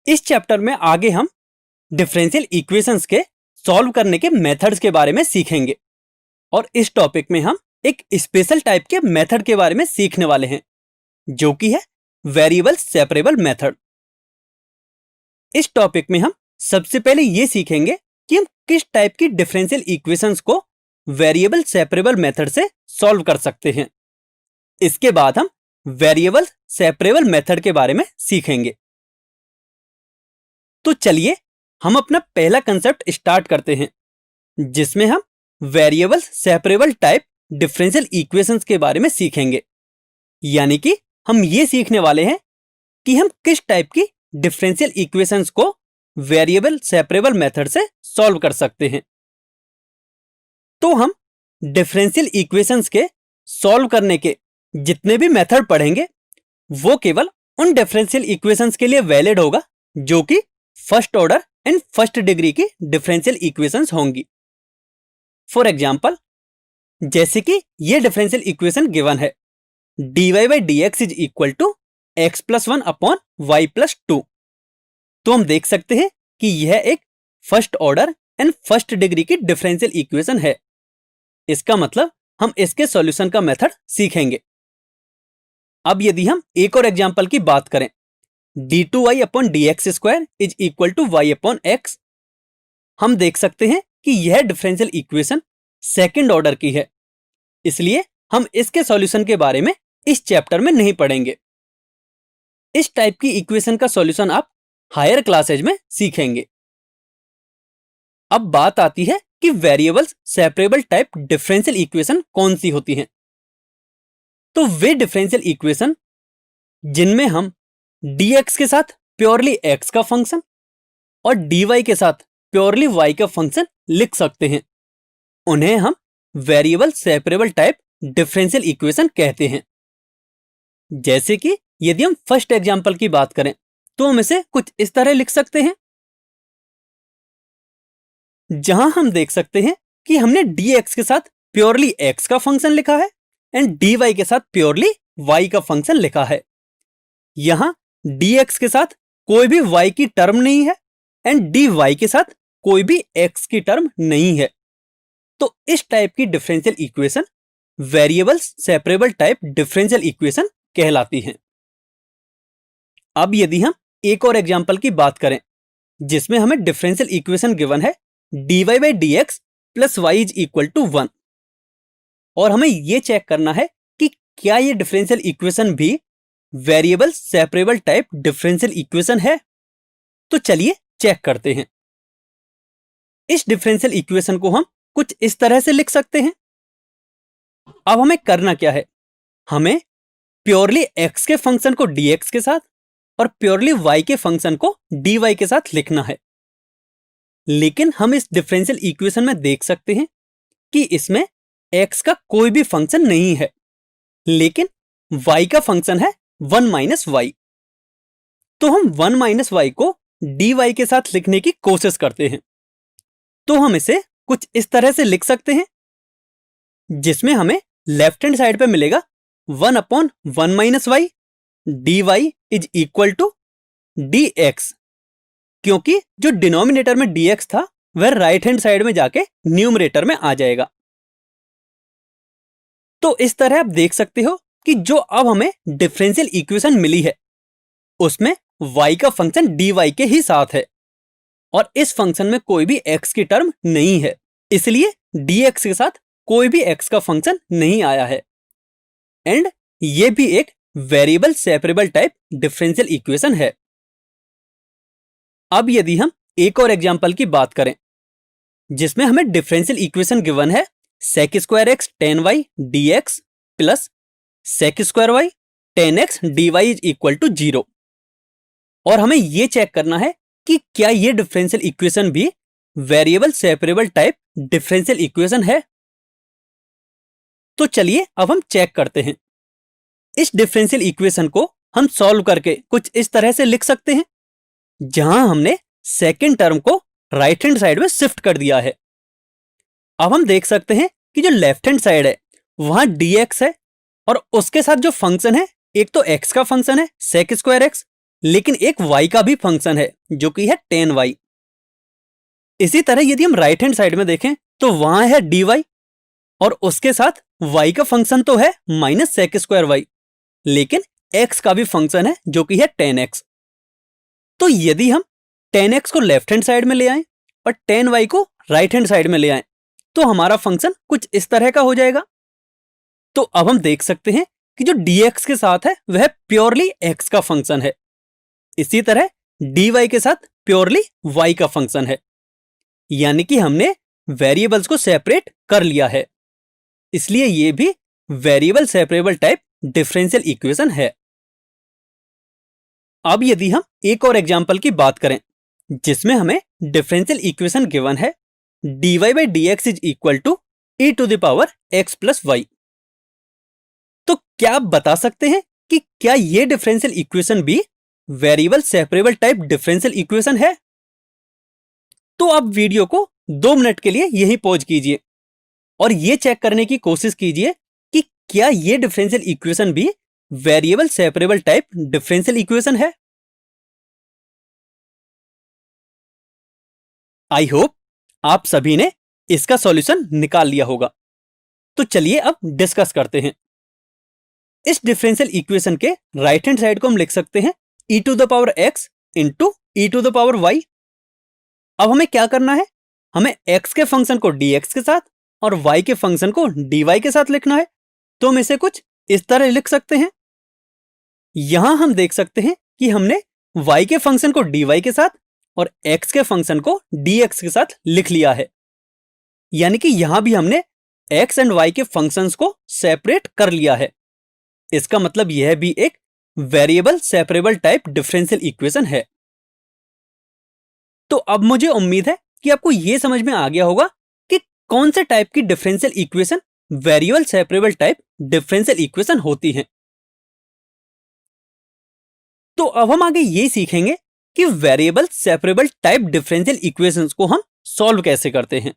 इस चैप्टर में आगे हम डिफरेंशियल इक्वेशंस के सॉल्व करने के मेथड्स के बारे में सीखेंगे और इस टॉपिक में हम एक स्पेशल टाइप के मेथड के बारे में सीखने वाले हैं जो कि है वेरिएबल सेपरेबल मेथड। इस टॉपिक में हम सबसे पहले ये सीखेंगे कि हम किस टाइप की डिफरेंशियल इक्वेशंस को वेरिएबल सेपरेबल मेथड से सॉल्व कर सकते हैं। इसके बाद हम वेरिएबल सेपरेबल मेथड के बारे में सीखेंगे। तो चलिए हम अपना पहला कंसेप्ट स्टार्ट करते हैं जिसमें हम variable separable type differential equations के बारे में सीखेंगे। यानी कि हम ये सीखने वाले हैं कि हम किस टाइप की डिफरेंशियल इक्वेशंस को वेरिएबल सेपरेबल मेथड से सॉल्व कर सकते हैं। तो हम डिफरेंशियल इक्वेशंस के सॉल्व करने के जितने भी मेथड पढ़ेंगे वो केवल उन डिफरेंशियल इक्वेशंस के लिए वैलिड होगा जो कि first order and first degree की डिफरेंशियल इक्वेशंस होंगी। फॉर एग्जांपल, जैसे कि ये डिफरेंशियल इक्वेशन गिवन है dy by dx is equal to x plus 1 upon y plus 2। तो हम देख सकते हैं कि यह एक first order and first degree की डिफरेंशियल इक्वेशन है। इसका मतलब हम इसके सॉल्यूशन का मेथड सीखेंगे। अब यदि हम एक और एग्जांपल की बात करें d2y upon dx square is equal to y upon x, हम देख सकते हैं कि यह डिफरेंशियल इक्वेशन सेकंड ऑर्डर की है, इसलिए हम इसके सॉल्यूशन के बारे में इस चैप्टर में नहीं पढ़ेंगे। इस टाइप की इक्वेशन का सॉल्यूशन आप हायर क्लासेज में सीखेंगे। अब बात आती है कि variables separable type differential equation कौन सी होती हैं। तो वे डिफरेंशियल इक्वेशन जिनमें हम dx के साथ प्योरली x का फंक्शन और dy के साथ प्योरली y का फंक्शन लिख सकते हैं, उन्हें हम variable separable type differential equation कहते हैं। जैसे कि यदि हम फर्स्ट एग्जांपल की बात करें तो हम इसे कुछ इस तरह लिख सकते हैं, जहां हम देख सकते हैं कि हमने dx के साथ प्योरली x का फंक्शन लिखा है एंड dy के साथ प्योरली y का फंक्शन लिखा है। यहां dx के साथ कोई भी y की टर्म नहीं है एंड dy के साथ कोई भी x की टर्म नहीं है। तो इस टाइप की differential equation variable separable type differential equation कहलाती हैं। अब यदि हम एक और एग्जांपल की बात करें जिसमें हमें डिफरेंशियल इक्वेशन गिवन है dy by dx plus y is equal to 1 और हमें यह चेक करना है कि क्या यह डिफरेंशियल इक्वेशन भी variable separable type differential equation है। तो चलिए चेक करते हैं। इस डिफरेंशियल इक्वेशन को हम कुछ इस तरह से लिख सकते हैं। अब हमें करना क्या है, हमें प्योरली x के फंक्शन को dx के साथ और प्योरली y के फंक्शन को dy के साथ लिखना है। लेकिन हम इस डिफरेंशियल इक्वेशन में देख सकते हैं कि इसमें x का कोई भी फंक्शन नहीं है, लेकिन y का फंक्शन है 1 माइनस y। तो हम 1 माइनस y को dy के साथ लिखने की कोशिश करते हैं। तो हम इसे कुछ इस तरह से लिख सकते हैं जिसमें हमें लेफ्ट हैंड साइड पे मिलेगा 1 upon 1 minus y dy is equal to dx, क्योंकि जो डिनोमिनेटर में dx था वह राइट हैंड साइड में जाके न्यूमरेटर में आ जाएगा। तो इस तरह आप देख सकते हो कि जो अब हमें डिफरेंशियल इक्वेशन मिली है उसमें y का फंक्शन dy के ही साथ है और इस फंक्शन में कोई भी x की टर्म नहीं है, इसलिए dx के साथ कोई भी x का फंक्शन नहीं आया है एंड ये भी एक variable separable type differential equation है। अब यदि हम एक और एग्जांपल की बात करें जिसमें हमें डिफरेंशियल इक्वेशन गिवन है sec square x tan y dx plus sec square y tan x dy is equal to 0 और हमें यह चेक करना है कि क्या यह डिफरेंशियल इक्वेशन भी variable separable type differential equation है। तो चलिए अब हम चेक करते हैं। इस डिफरेंशियल इक्वेशन को हम सॉल्व करके कुछ इस तरह से लिख सकते हैं, जहां हमने सेकंड टर्म को राइट हैंड साइड में शिफ्ट कर दिया है। अब हम देख सकते हैं कि जो लेफ्ट हैंड साइड है वहां dx है और उसके साथ जो फंक्शन है एक तो x का फंक्शन है sec स्क्वायर x लेकिन एक y का भी फंक्शन है जो कि है tan y। इसी तरह यदि हम राइट हैंड साइड में देखें तो वहां है dy और उसके साथ y का फंक्शन तो है माइनस सेक स्क्वायर वाई, लेकिन x का भी फंक्शन है जो कि है tan x। तो यदि हम tan x को लेफ्ट हैंड साइड में ले आए और tan y को राइट हैंड साइड में ले आए तो हमारा फंक्शन कुछ इस तरह का हो जाएगा। तो अब हम देख सकते हैं कि जो dx के साथ है वह प्योरली x का फंक्शन है, इसी तरह dy के साथ प्योरली y का फंक्शन है, यानी कि हमने वेरिएबल्स को सेपरेट कर लिया है, इसलिए ये भी variable separable type differential equation है। अब यदि हम एक और एग्जांपल की बात करें जिसमें हमें डिफरेंशियल इक्वेशन गिवन है dy by dx is equal to e to the power x plus y, तो क्या आप बता सकते हैं कि क्या ये डिफरेंशियल इक्वेशन भी variable separable type differential equation है? तो आप वीडियो को 2 मिनट के लिए यहीं पॉज कीजिए और ये चेक करने की कोशिश कीजिए कि क्या ये डिफरेंशियल इक्वेशन भी variable separable type differential equation है। आई होप आप सभी ने इसका सॉल्यूशन निकाल लिया होगा। तो चलिए अब डिस्कस करते हैं। इस डिफरेंशियल इक्वेशन के राइट हैंड साइड को हम लिख सकते हैं e to the power x into e to the power y। अब हमें क्या करना है, हमें x के फंक्शन को dx के साथ और y के फंक्शन को dy के साथ लिखना है। तो हम इसे कुछ इस तरह लिख सकते हैं। यहां हम देख सकते हैं कि हमने y के फंक्शन को dy के साथ और x के फंक्शन को dx के साथ लिख लिया है, यानी कि यहां भी हमने x एंड y के फंक्शंस को सेपरेट कर लिया है। इसका मतलब यह भी एक variable separable type differential equation है। तो अब मुझे उम्मीद है कि आपको यह समझ में आ गया होगा कि कौन से टाइप की differential equation variable separable type differential equation होती हैं। तो अब हम आगे ये सीखेंगे कि variable separable type differential equations को हम सॉल्व कैसे करते हैं।